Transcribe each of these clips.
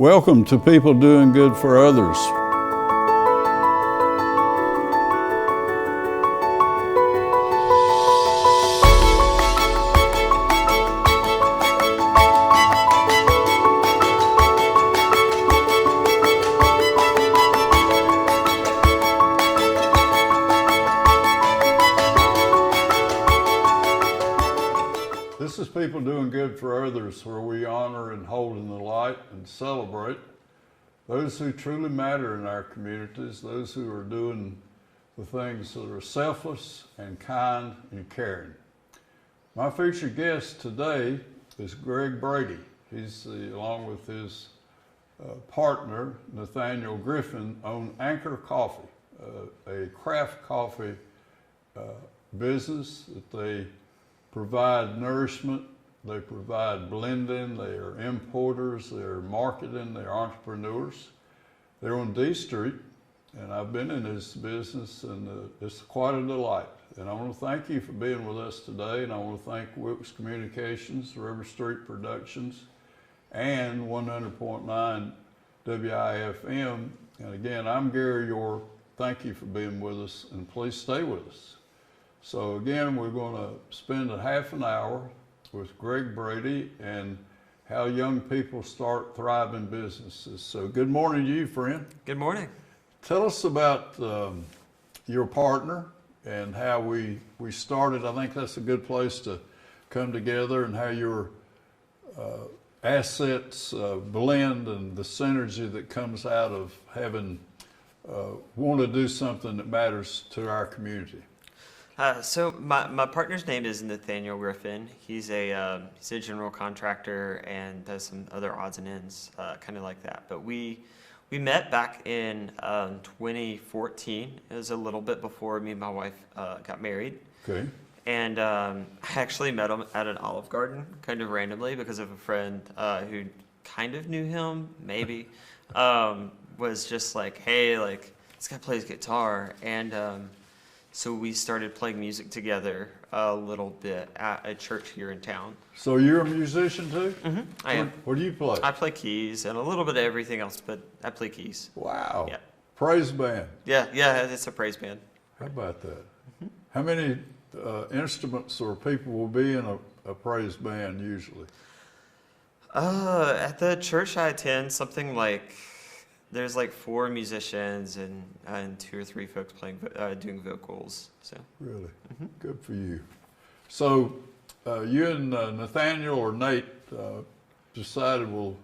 Welcome to People Doing Good for Others. This is People Doing Good for Others, where we honor and hold in the light and celebrate those who truly matter in our communities, those who are doing the things that are selfless and kind and caring. My featured guest today is Greg Brady. He's along with his partner, Nathaniel Griffin, own Anchor Coffee, a craft coffee business that they provide nourishment, they provide blending, they are importers, they're marketing, they're entrepreneurs. They're on D Street, and I've been in this business, and it's quite a delight. And I want to thank you for being with us today, and I want to thank Wilkes Communications, River Street Productions, and 100.9 WIFM. And again, I'm Gary York. Thank you for being with us, and please stay with us. So again, we're going to spend a half an hour with Greg Brady and how young people start thriving businesses. So good morning to you, friend. Good morning. Tell us about your partner and how we started. I think that's a good place to come together, and how your assets blend and the synergy that comes out of having want to do something that matters to our community. So my partner's name is Nathaniel Griffin. He's a general contractor and does some other odds and ends, kind of like that. But we met back in 2014. It was a little bit before me and my wife got married. Okay. And I actually met him at an Olive Garden, kind of randomly, because of a friend who kind of knew him, maybe, was just like, hey, like, this guy plays guitar. And so we started playing music together a little bit at a church here in town. So you're a musician too? Mm-hmm. I am. What do you play? I play keys and a little bit of everything else, but I play keys. Wow. Yeah. Praise band. Yeah, it's a praise band. How about that? Mm-hmm. How many instruments or people will be in a praise band usually? At the church I attend, something like, there's like 4 musicians and 2 or 3 folks doing vocals. So really, Good for you. So you and Nathaniel or Nate decided. Well,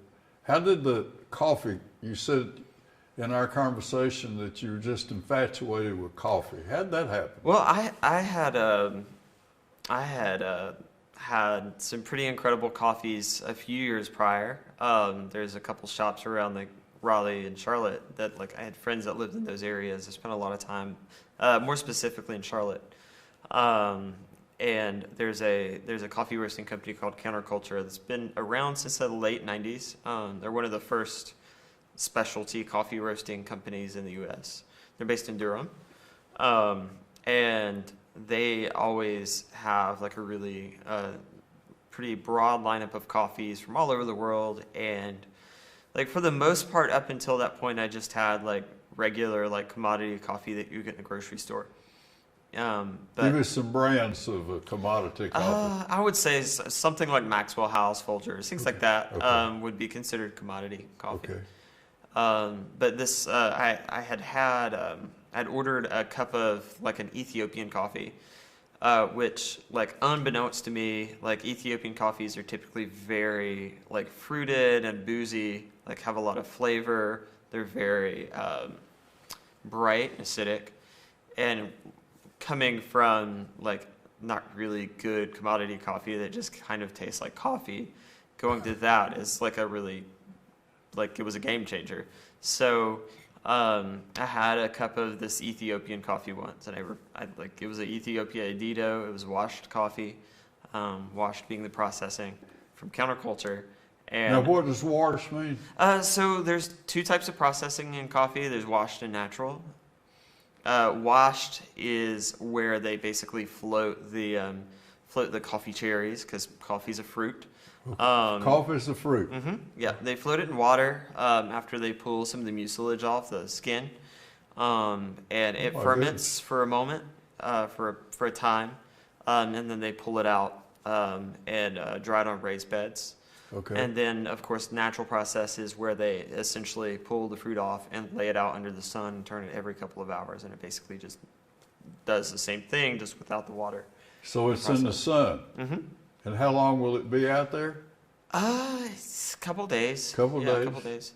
how did the coffee? You said in our conversation that you were just infatuated with coffee. How did that happen? Well, I had had some pretty incredible coffees a few years prior. There's a couple shops around the Raleigh and Charlotte that, like, I had friends that lived in those areas. I spent a lot of time, more specifically in Charlotte. And there's a coffee roasting company called Counterculture that's been around since the late 90s. They're one of the first specialty coffee roasting companies in the U.S. They're based in Durham. And they always have like a really pretty broad lineup of coffees from all over the world. And like, for the most part, up until that point, I just had like regular, like, commodity coffee that you get in a grocery store. But give us some brands of commodity coffee. I would say something like Maxwell House, Folgers, things like that, Okay. would be considered commodity coffee. Okay. But this, I'd ordered a cup of like an Ethiopian coffee, which, like, unbeknownst to me, like, Ethiopian coffees are typically very like fruited and boozy, like have a lot of flavor. They're very bright and acidic, and coming from like not really good commodity coffee that just kind of tastes like coffee, going to that is like a really, like, it was a game changer. So I had a cup of this Ethiopian coffee once, and it was an Ethiopia Adito. It was washed coffee, washed being the processing from Counterculture. And now, what does wash mean? So there's 2 types of processing in coffee. There's washed and natural. Washed is where they basically float the coffee cherries, because coffee's a fruit. Coffee's a fruit. Yeah, they float it in water after they pull some of the mucilage off the skin, and it my ferments for a moment, for a time, and then they pull it out and dry it on raised beds. Okay. And then, of course, natural process is where they essentially pull the fruit off and lay it out under the sun and turn it every couple of hours, and it basically just does the same thing, just without the water. So it's in the sun. Mm-hmm. And how long will it be out there? It's a couple days. Couple yeah, days. a couple days.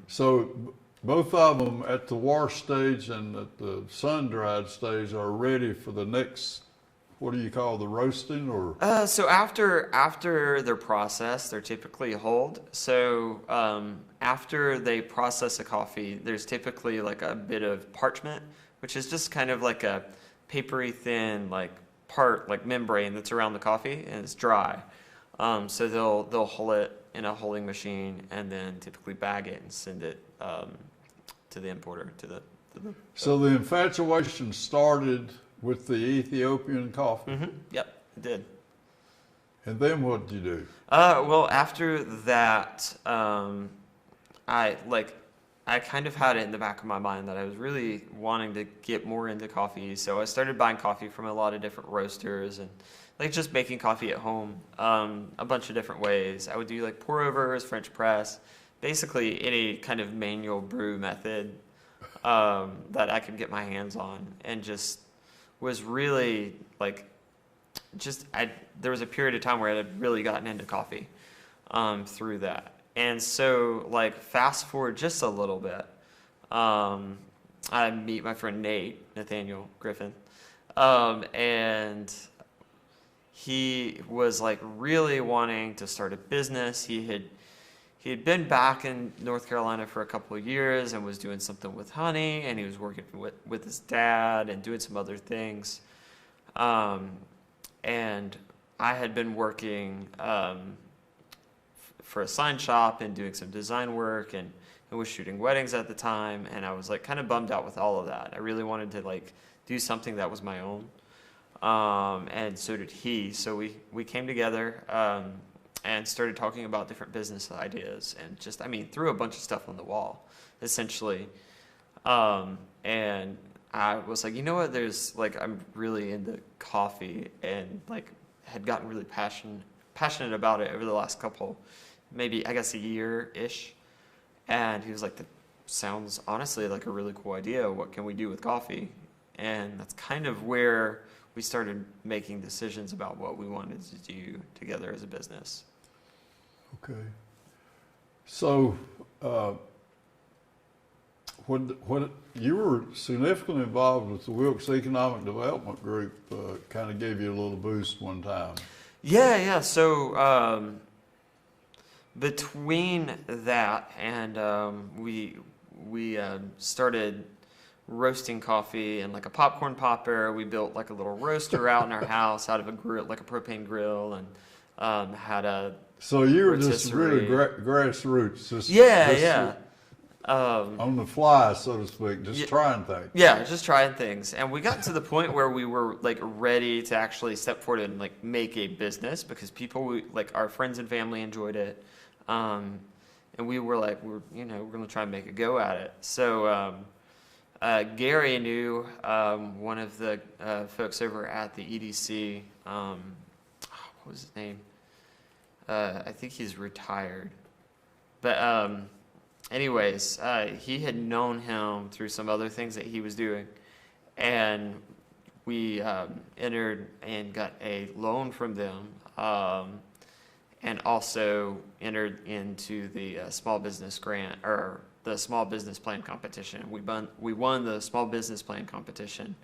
So both of them at the wash stage and at the sun-dried stage are ready for the next, what do you call the roasting or? So after they're processed, they're typically hulled. So after they process a coffee, there's typically like a bit of parchment, which is just kind of like a papery thin like membrane that's around the coffee, and it's dry. So they'll hull it in a hulling machine and then typically bag it and send it to the importer to the So the infatuation started with the Ethiopian coffee. Yep, it did. And then what did you do? Well, after that, I kind of had it in the back of my mind that I was really wanting to get more into coffee. So I started buying coffee from a lot of different roasters and like just making coffee at home, a bunch of different ways. I would do like pour overs, French press, basically any kind of manual brew method that I could get my hands on, and just was really like, there was a period of time where I had really gotten into coffee through that. And so, like, fast forward just a little bit, I meet my friend Nathaniel Griffin, and he was like really wanting to start a business. He had been back in North Carolina for a couple of years and was doing something with honey, and he was working with his dad and doing some other things. And I had been working for a sign shop and doing some design work and was shooting weddings at the time, and I was like kind of bummed out with all of that. I really wanted to like do something that was my own, and so did he. So we came together and started talking about different business ideas, and just, I mean, threw a bunch of stuff on the wall, essentially. And I was like, you know what, there's like, I'm really into coffee, and like had gotten really passionate about it over the last couple, maybe I guess a year-ish. And he was like, that sounds honestly like a really cool idea. What can we do with coffee? And that's kind of where we started making decisions about what we wanted to do together as a business. Okay. So, when you were significantly involved with the Wilkes Economic Development Group, kind of gave you a little boost one time. Yeah. So between that and we started roasting coffee in like a popcorn popper. We built like a little roaster out in our house out of a grill, like a propane grill, and had a. So you were just rotisserie. really grassroots, just on the fly, so to speak, just trying things. Yeah, just trying things. And we got to the point where we were like ready to actually step forward and like make a business, because people, like our friends and family enjoyed it. And we were like, we're going to try and make a go at it. So Gary knew one of the folks over at the EDC. What was his name? I think he's retired. But anyways, he had known him through some other things that he was doing. And we entered and got a loan from them. And also entered into the small business grant, or the small business plan competition. We won the small business plan competition.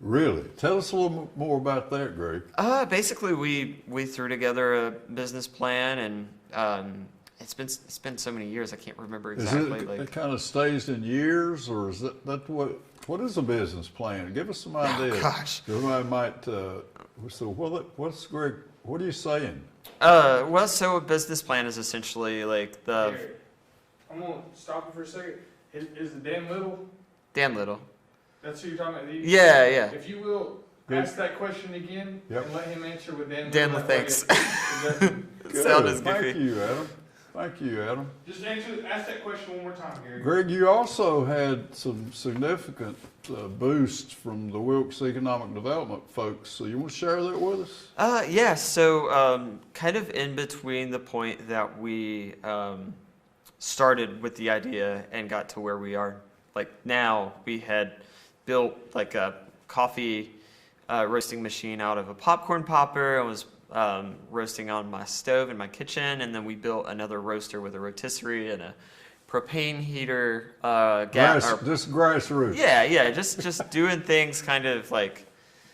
Really? Tell us a little more about that, Greg. Basically, we threw together a business plan, and it's been so many years I can't remember exactly. It kind of stays in years, or is that what is a business plan? Give us some ideas. Oh gosh, everybody might. So what's Greg? What are you saying? Well, so a business plan is essentially like the. Here, I'm gonna stop you for a second. Is the Dan Little? Dan Little. That's who you're talking about? Yeah. If you will, Ask that question again Yep. and let him answer with Dan. Dan, Little, that way thanks. it doesn't- Good. Sound is Thank goofy. you, Adam. Thank you, Adam. Just ask that question one more time, Gary. Greg, you also had some significant boost from the Wilkes Economic Development folks. So you want to share that with us? Yeah, so kind of in between the point that we started with the idea and got to where we are, like now, we had built like a coffee roasting machine out of a popcorn popper. I was roasting on my stove in my kitchen, and then we built another roaster with a rotisserie and a propane heater. Just grassroots. Yeah, just doing things kind of like.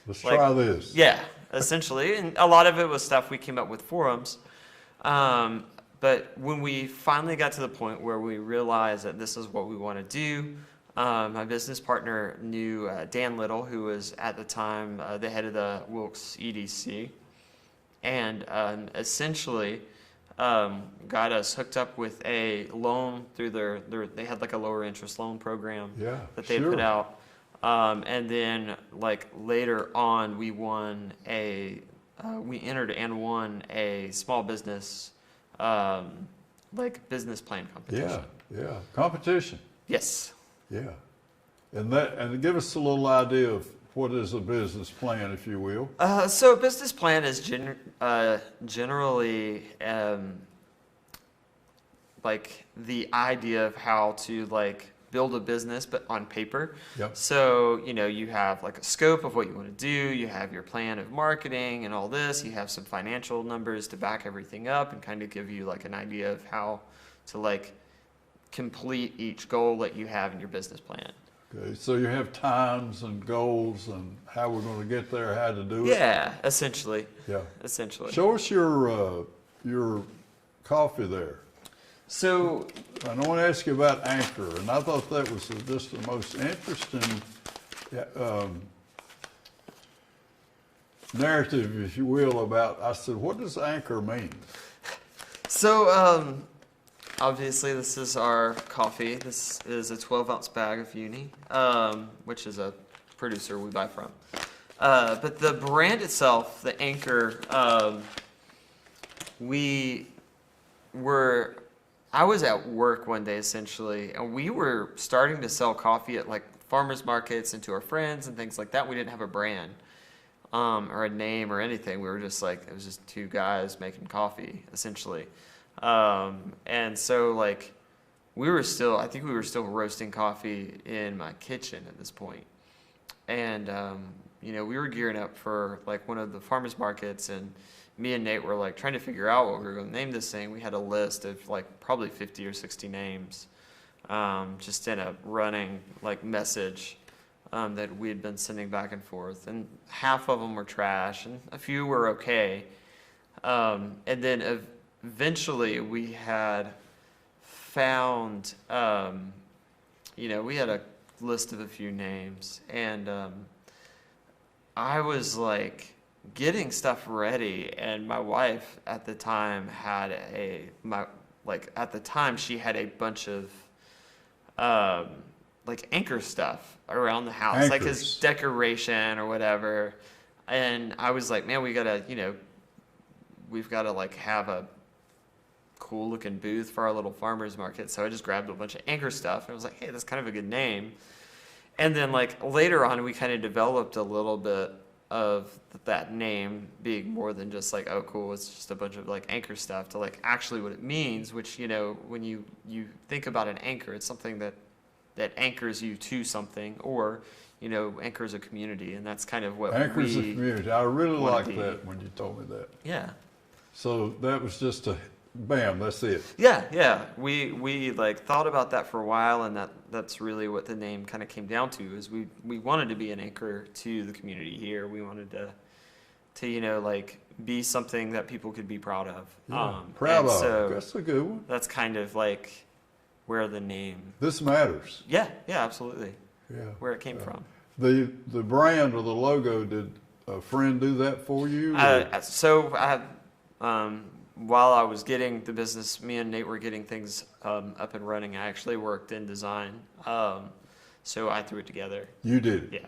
Let's try this. Yeah, essentially, and a lot of it was stuff we came up with forums. But when we finally got to the point where we realized that this is what we want to do, my business partner knew Dan Little, who was at the time the head of the Wilkes EDC, and essentially got us hooked up with a loan through they had like a lower interest loan program that they put out. And then like later on, we entered and won a small business like business plan competition. Yeah. Competition. Yes. Yeah. And give us a little idea of what is a business plan, if you will. So a business plan is generally like the idea of how to like build a business, but on paper. Yep. So, you have like a scope of what you want to do. You have your plan of marketing and all this. You have some financial numbers to back everything up and kind of give you like an idea of how to like complete each goal that you have in your business plan. Okay, so you have times and goals and how we're going to get there, how to do it. Yeah, essentially. Yeah. Essentially. Show us your coffee there. So And I want to ask you about Anchor, and I thought that was just the most interesting narrative, if you will, about. I said, what does Anchor mean? So, obviously, this is our coffee. This is a 12-ounce bag of Uni, which is a producer we buy from. But the brand itself, the Anchor, I was at work one day, essentially, and we were starting to sell coffee at, like, farmers markets and to our friends and things like that. We didn't have a brand or a name or anything. We were just, like, it was just two guys making coffee, essentially. And so like I think we were still roasting coffee in my kitchen at this point. And, we were gearing up for like one of the farmers markets, and me and Nate were like trying to figure out what we were going to name this thing. We had a list of like probably 50 or 60 names, just in a running like message, that we had been sending back and forth, and half of them were trash and a few were okay. And then eventually we had found, we had a list of a few names, and I was like getting stuff ready, and my wife at the time had she had a bunch of like Anchor stuff around the house, Anchors. like as decoration or whatever. And I was like, man, we've got to like have a cool looking booth for our little farmers market. So I just grabbed a bunch of Anchor stuff, and I was like, hey, that's kind of a good name. And then like later on, we kind of developed a little bit of that name being more than just like, oh cool, it's just a bunch of like Anchor stuff, to like actually what it means, which, when you think about an anchor, it's something that anchors you to something, or anchors a community, and that's kind of what Anchors a community. I really liked be. that when you told me that. Yeah. So that was just bam, that's it. Yeah. We like thought about that for a while, and that's really what the name kind of came down to, is we wanted to be an anchor to the community here. We wanted to like be something that people could be proud of. Yeah, proud of. So that's a good one. that's kind of like where the name. This matters. Yeah, absolutely. Yeah. Where it came from. The brand or the logo, did a friend do that for you? While I was getting the business, me and Nate were getting things up and running. I actually worked in design, so I threw it together. You did it? Yeah.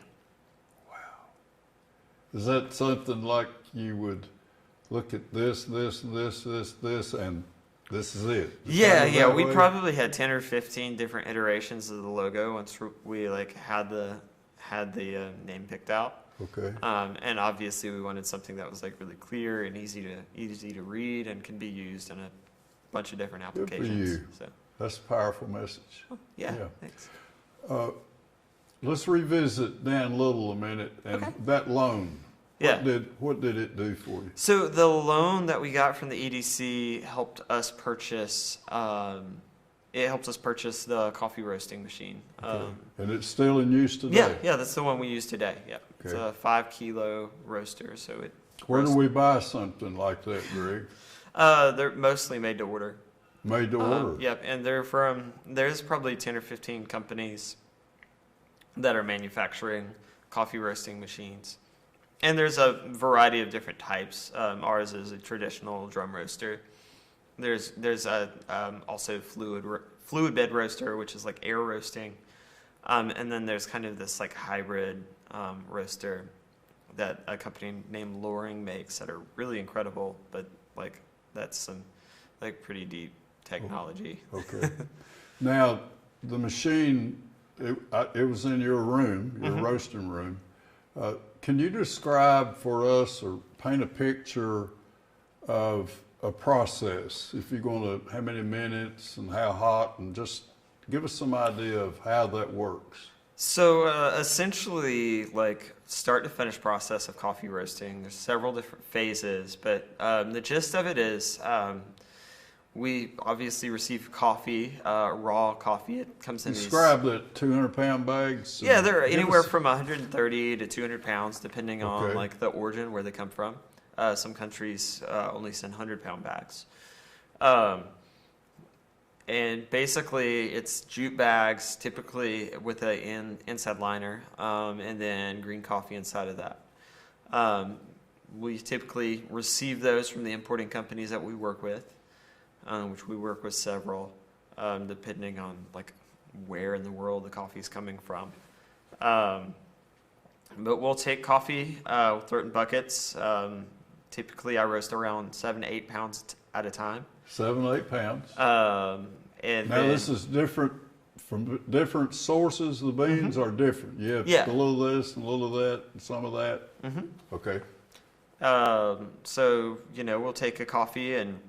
Is that something like you would look at this, and this, and this is it? Yeah, Kind of yeah. that We way? probably had 10 or 15 different iterations of the logo once we like had the name picked out. Okay. And obviously we wanted something that was like really clear and easy to read and can be used in a bunch of different Good for applications. you. So That's a powerful message. yeah, Yeah. thanks. Let's revisit Dan Little a minute and Okay. that loan. Yeah. What did it do for you? So the loan that we got from the EDC helped us purchase. It helped us purchase the coffee roasting machine. Okay. And it's still in use today? Yeah, that's the one we use today. Yeah, it's Okay. a 5 kilo roaster. So it. Where do we buy something like that, Greg? They're mostly made to order. Made to order? Yep, and there's probably 10 or 15 companies that are manufacturing coffee roasting machines. And there's a variety of different types. Ours is a traditional drum roaster. There's also fluid bed roaster, which is like air roasting. And then there's kind of this like hybrid roaster that a company named Loring makes that are really incredible, but like that's some like pretty deep technology. Okay. Now, the machine, it was in your room, your roasting room. Can you describe for us or paint a picture of a process? If you're going to, how many minutes and how hot, and just give us some idea of how that works. So essentially, like start to finish process of coffee roasting, there's several different phases, but the gist of it is we obviously receive coffee, raw coffee. It comes in Describe that 200-pound bags. Yeah, they're Give anywhere us- from 130 to 200 pounds, depending on Okay. like the origin where they come from. Some countries only send 100-pound bags. And basically, it's jute bags, typically with an inside liner, and then green coffee inside of that. We typically receive those from the importing companies that we work with, which we work with several, depending on like where in the world the coffee is coming from. But we'll take coffee, we'll throw it in buckets. Typically, I roast around 7 to 8 pounds at a time. 7, 8 pounds. And Now, then, this is different from different sources. The beans are different. You have Yeah. a little of this and a little of that and some of that. Mhm. Okay. So we'll take a coffee and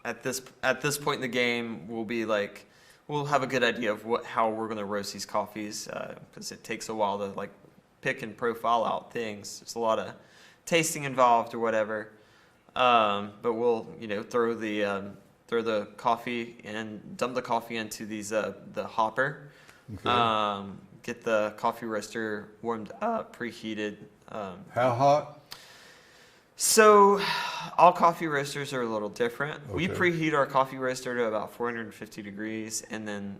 at this point in the game, we'll have a good idea of how we're going to roast these coffees because it takes a while to like pick and profile out things. There's a lot of tasting involved or whatever. But we'll throw the coffee and dump the coffee into the hopper. Okay. Get the coffee roaster warmed up, preheated. How hot? So all coffee roasters are a little different. We Okay. preheat our coffee roaster to about 450 degrees, and then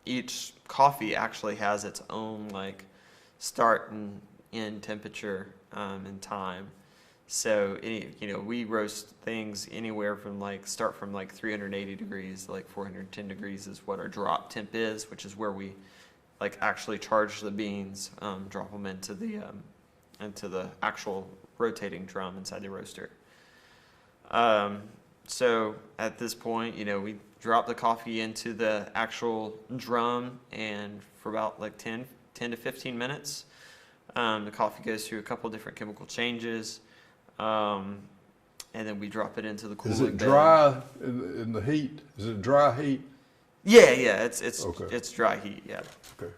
each coffee actually has its own like start and end temperature and time. So we roast things anywhere from start from 380 degrees to 410 degrees is what our drop temp is, which is where we actually charge the beans, drop them into the actual rotating drum inside the roaster. So at this point, we drop the coffee into the actual drum, and for about 10 to 15 minutes, the coffee goes through a couple different chemical changes, and then we drop it into the cooling Is it bed. dry in the heat? Is it dry heat? Yeah, it's Okay. it's dry heat. Yeah. Okay.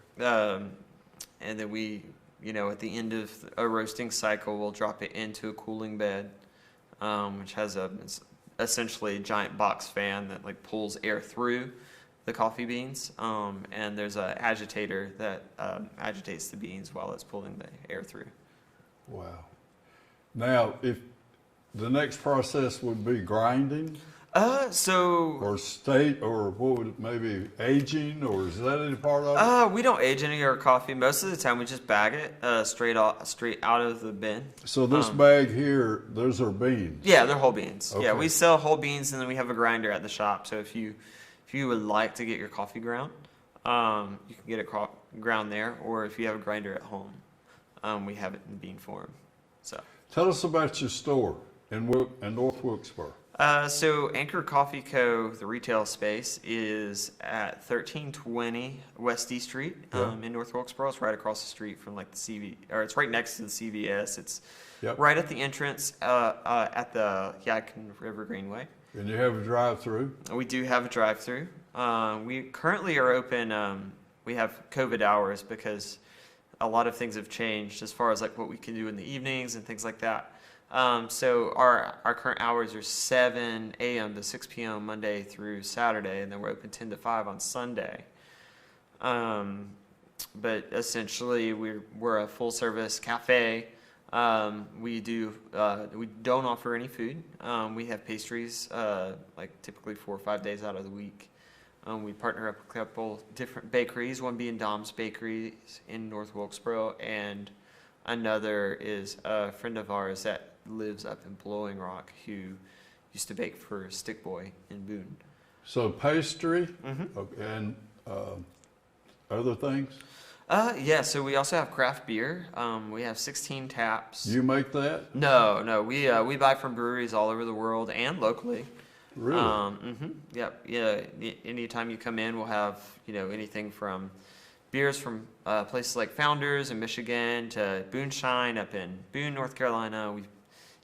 And then we, at the end of a roasting cycle, we'll drop it into a cooling bed, which has it's essentially a giant box fan that pulls air through the coffee beans. And there's an agitator that agitates the beans while it's pulling the air through. Wow. Now, if the next process would be grinding So or what would it, maybe aging, or is that any part of it? we don't age any of our coffee. Most of the time, we just bag it straight out of the bin. So this bag here, those are beans. Yeah, they're whole beans. Yeah, Okay. we sell whole beans, and then we have a grinder at the shop. So if you would like to get your coffee ground, you can get it ground there, or if you have a grinder at home, we have it in bean form. So. Tell us about your store in North Wilkesboro. So Anchor Coffee Co., the retail space, is at 1320 West D Street in North Wilkesboro. It's right across the street from like the or it's right next to the CVS. It's right at the entrance at the Yadkin River Greenway. And you have a drive-through? We do have a drive-through. We currently are open. We have COVID hours because a lot of things have changed as far as like what we can do in the evenings and things like that. So our current hours are 7 a.m. to 6 p.m. Monday through Saturday, and then we're open 10 to 5 on Sunday. But essentially, we're a full-service cafe. We don't offer any food. We have pastries, like typically 4 or 5 days out of the week. We partner up with a couple different bakeries, one being Dom's Bakeries in North Wilkesboro, and another is a friend of ours that lives up in Blowing Rock who used to bake for Stick Boy in Boone. So pastry and other things? Yeah, so we also have craft beer. We have 16 taps. You make that? No, we buy from breweries all over the world and locally. Really? Yeah. Anytime you come in, we'll have anything from beers from places like Founders in Michigan to Boonshine up in Boone, North Carolina.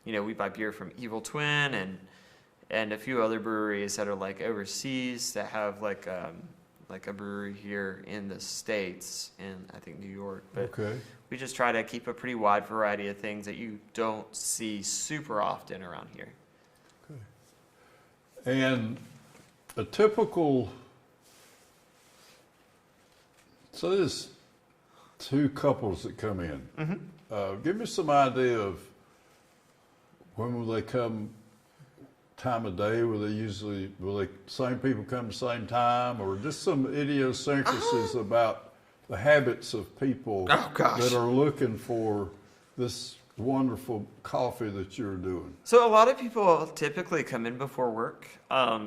We buy beer from Evil Twin and a few other breweries that are like overseas that have like a brewery here in the States in I think New York. But we just try to keep a pretty wide variety of things that you don't see super often around here. Okay. And a typical, so there's 2 couples that come in. Give me some idea of when will they come, time of day, will the same people come the same time, or just some idiosyncrasies about the habits of people that are looking for this wonderful coffee that you're doing? So a lot of people typically come in before work.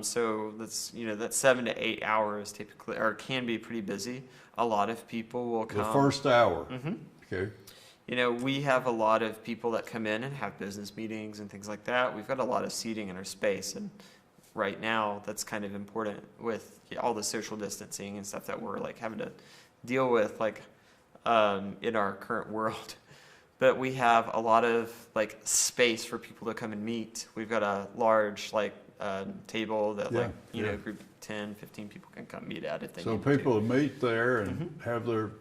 So that's 7 to 8 hours typically, or can be pretty busy. A lot of people will come. The first hour. Okay. We have a lot of people that come in and have business meetings and things like that. We've got a lot of seating in our space, and right now that's kind of important with all the social distancing and stuff that we're like having to deal with like in our current world. But we have a lot of like space for people to come and meet. We've got a large like table that a group of 10, 15 people can come meet at if they need to. So people meet there and have their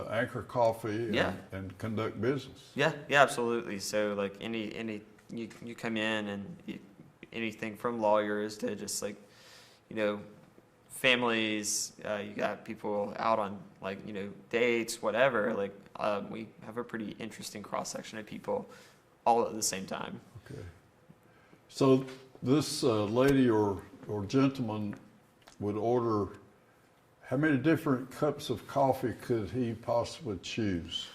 Anchor Coffee and conduct business. Yeah, absolutely. So like you come in and anything from lawyers to just like families. You got people out on like dates, whatever. Like we have a pretty interesting cross section of people all at the same time. Okay. So this lady or gentleman would order. How many different cups of coffee could he possibly choose?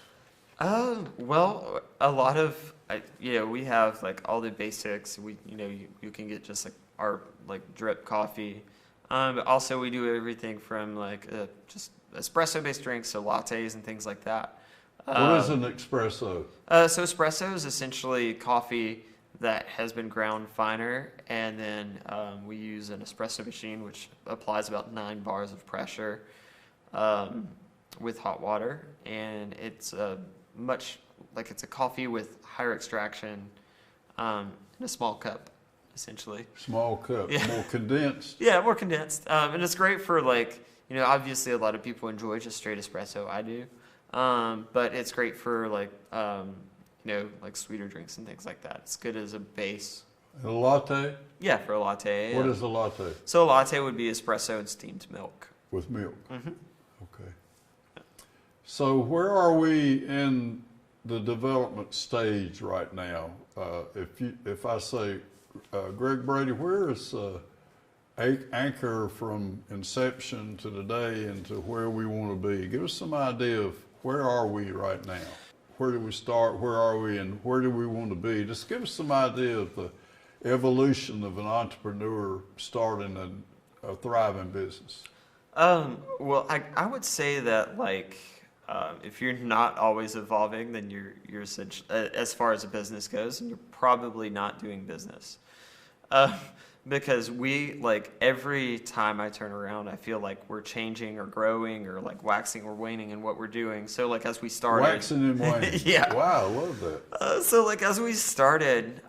Well, a lot of we have like all the basics. You can get just like our like drip coffee. But also we do everything from like just espresso-based drinks to lattes and things like that. What is an espresso? So espresso is essentially coffee that has been ground finer, and then we use an espresso machine which applies about 9 bars of pressure with hot water, and it's it's a coffee with higher extraction in a small cup, essentially. Small cup, more condensed. Yeah, more condensed, and it's great for like obviously a lot of people enjoy just straight espresso. I do, but it's great for like like sweeter drinks and things like that. It's good as a base. A latte? Yeah, for a latte. What is a latte? So a latte would be espresso and steamed milk. With milk? Okay. So where are we in the development stage right now? If I say, Greg Brady, where is Anchor from inception to today and to where we want to be? Give us some idea of where are we right now? Where did we start? Where are we? And where do we want to be? Just give us some idea of the evolution of an entrepreneur starting a thriving business. Well, I would say that like if you're not always evolving, then you're as far as a business goes, and you're probably not doing business. Uh, because we like every time I turn around, I feel like we're changing or growing or like waxing or waning in what we're doing. So like as we started, Waxing and waning. Yeah. Wow, I love that. So like as we started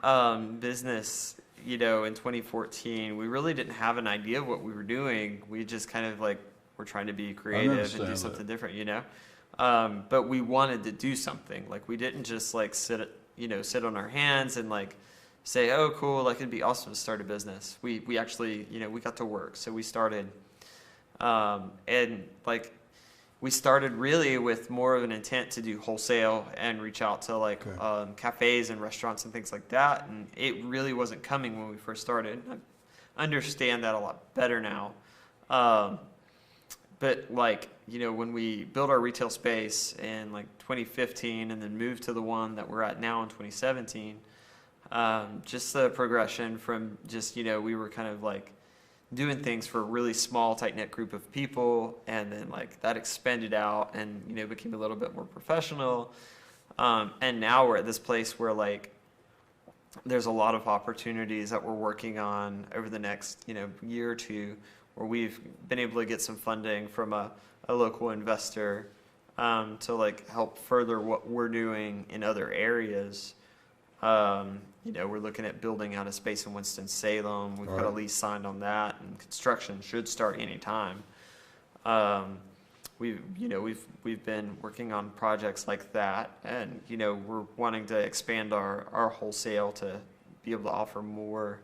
business, you know, in 2014, we really didn't have an idea of what we were doing. We just kind of like were trying to be creative and do understand something that. different, you know. But we wanted to do something. Like we didn't just like sit on our hands and like say, oh, cool, like it'd be awesome to start a business. We actually, you know, we got to work. So we started, and like we started really with more of an intent to do wholesale and reach out to like Okay. cafes and restaurants and things like that. And it really wasn't coming when we first started. I understand that a lot better now. But like, you know, when we built our retail space in like 2015 and then moved to the one that we're at now in 2017, just the progression from just, you know, we were kind of like doing things for a really small, tight-knit group of people, and then like that expanded out and, you know, became a little bit more professional. And now we're at this place where like there's a lot of opportunities that we're working on over the next, you know, year or two, where we've been able to get some funding from a local investor to like help further what we're doing in other areas. You know, we're looking at building out a space in Winston-Salem. We've got a Right. lease signed on that, and construction should start anytime. We've been working on projects like that, and you know, we're wanting to expand our wholesale to be able to offer more.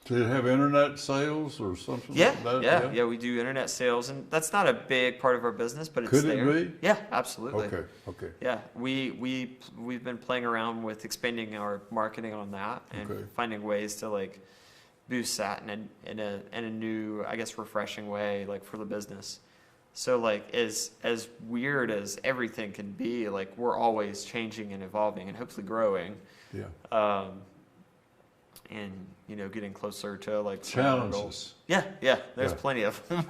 Do you have internet sales or something Yeah, like that? yeah, we do internet sales, and that's not a big part of our business, but it's Could it there. be? Yeah, absolutely. Okay. Yeah, we've been playing around with expanding our marketing on that and Okay. finding ways to like boost that in a new, I guess, refreshing way, like for the business. So like as weird as everything can be, like we're always changing and evolving and hopefully growing. Yeah. And you know, getting closer to like Challenges. Yeah, there's Yeah. plenty of them.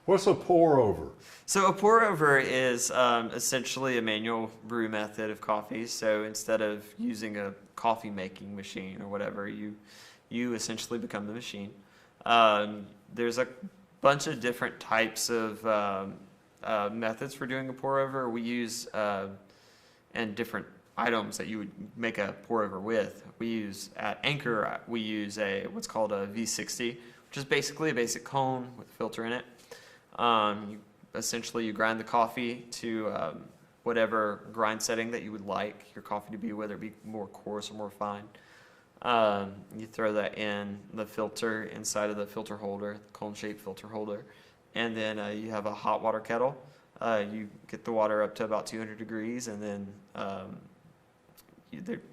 What's a pour over? So a pour over is essentially a manual brew method of coffee. So instead of using a coffee making machine or whatever, you essentially become the machine. There's a bunch of different types of methods for doing a pour over. We use and different items that you would make a pour over with. We use at Anchor, we use what's called a V60, which is basically a basic cone with a filter in it. You grind the coffee to whatever grind setting that you would like your coffee to be, whether it be more coarse or more fine. You throw that in the filter inside of the filter holder, the cone-shaped filter holder, and then you have a hot water kettle. You get the water up to about 200 degrees, and then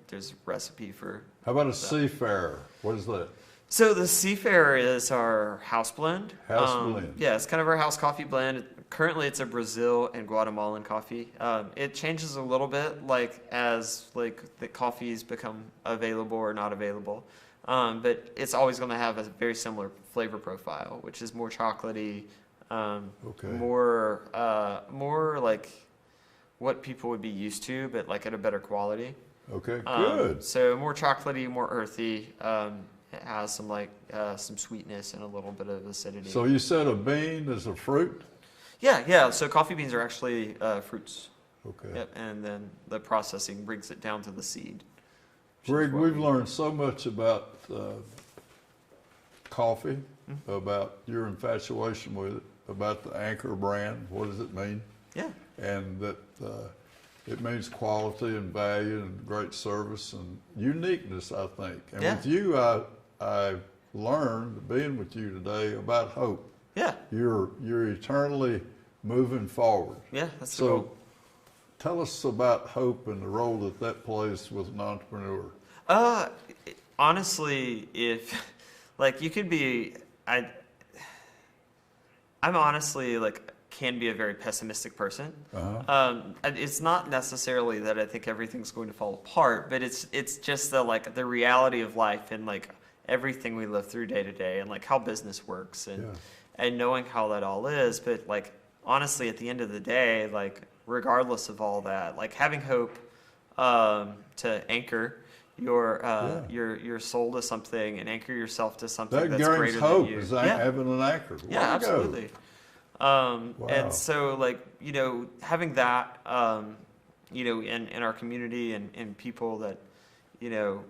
there's a recipe for. How about a seafarer? What is that? So the Seafarer is our house blend. House blend. Yeah, it's kind of our house coffee blend. Currently, it's a Brazil and Guatemalan coffee. It changes a little bit, like as like the coffees become available or not available. But it's always going to have a very similar flavor profile, which is more chocolatey, Okay. more like what people would be used to, but like at a better quality. Okay, good. So more chocolatey, more earthy. It has some some sweetness and a little bit of acidity. So you said a bean is a fruit? Yeah. So coffee beans are actually fruits. Okay. Yep. And then the processing brings it down to the seed. which is Greg, what we've we- learned so much about coffee, about your infatuation with it, about the Anchor brand. What does it mean? Yeah. And that it means quality and value and great service and uniqueness, I think. And Yeah. with you, I learned, being with you today, about hope. Yeah. You're eternally moving forward. Yeah. That's the So goal. tell us about hope and the role that plays with an entrepreneur. Honestly, if like you could be, I'm honestly like can be a very pessimistic person. And it's not necessarily that I think everything's going to fall apart, but it's just the reality of life and like everything we live through day to day and like how business works and Yeah. and knowing how that all is. But like honestly, at the end of the day, like regardless of all that, like having hope to anchor your soul to something and anchor yourself to something That that's brings greater hope than you. is Yeah. having an anchor. Yeah, Way to go. absolutely. Wow. And so, like, you know, having that, you know, in our community and people that, you know,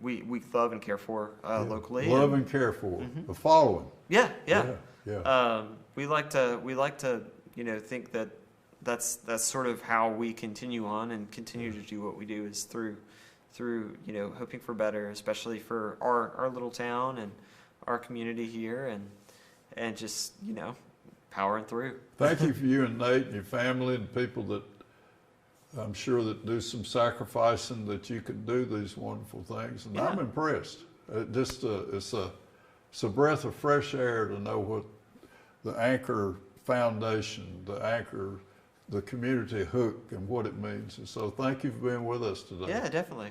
we love and care for Yeah. locally. Love and, and care for. Mhm. The following. yeah. Yeah. We like to, you know, think that that's sort of how we continue on and continue to do what we do is through, you know, hoping for better, especially for our little town and our community here and just, you know, powering through. Thank you for you and Nate and your family and people that I'm sure that do some sacrificing that you can do these wonderful things. And I'm Yeah. impressed. It's a breath of fresh air to know what the Anchor Foundation, the community hook and what it means. And so thank you for being with us today. Yeah, definitely.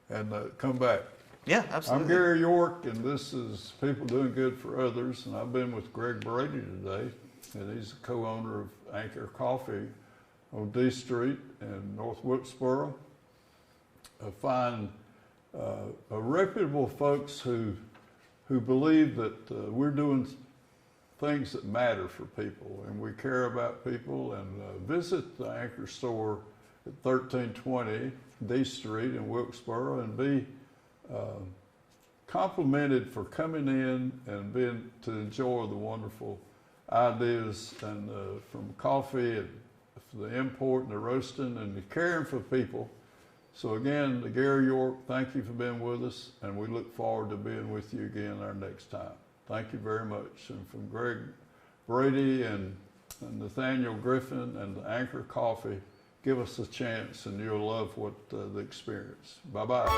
And come back. Yeah, absolutely. I'm Gary York, and this is People Doing Good for Others, and I've been with Greg Brady today, and he's the co-owner of Anchor Coffee on D Street in North Wilkesboro. A reputable folks who believe that we're doing things that matter for people, and we care about people, and visit the Anchor store at 1320 D Street in Wilkesboro and be complimented for coming in and being to enjoy the wonderful ideas and from coffee and the import and the roasting and the caring for people. So again, Gary York, thank you for being with us, and we look forward to being with you again our next time. Thank you very much. And from Greg Brady and Nathaniel Griffin and the Anchor Coffee, give us a chance and you'll love what the experience. Bye-bye.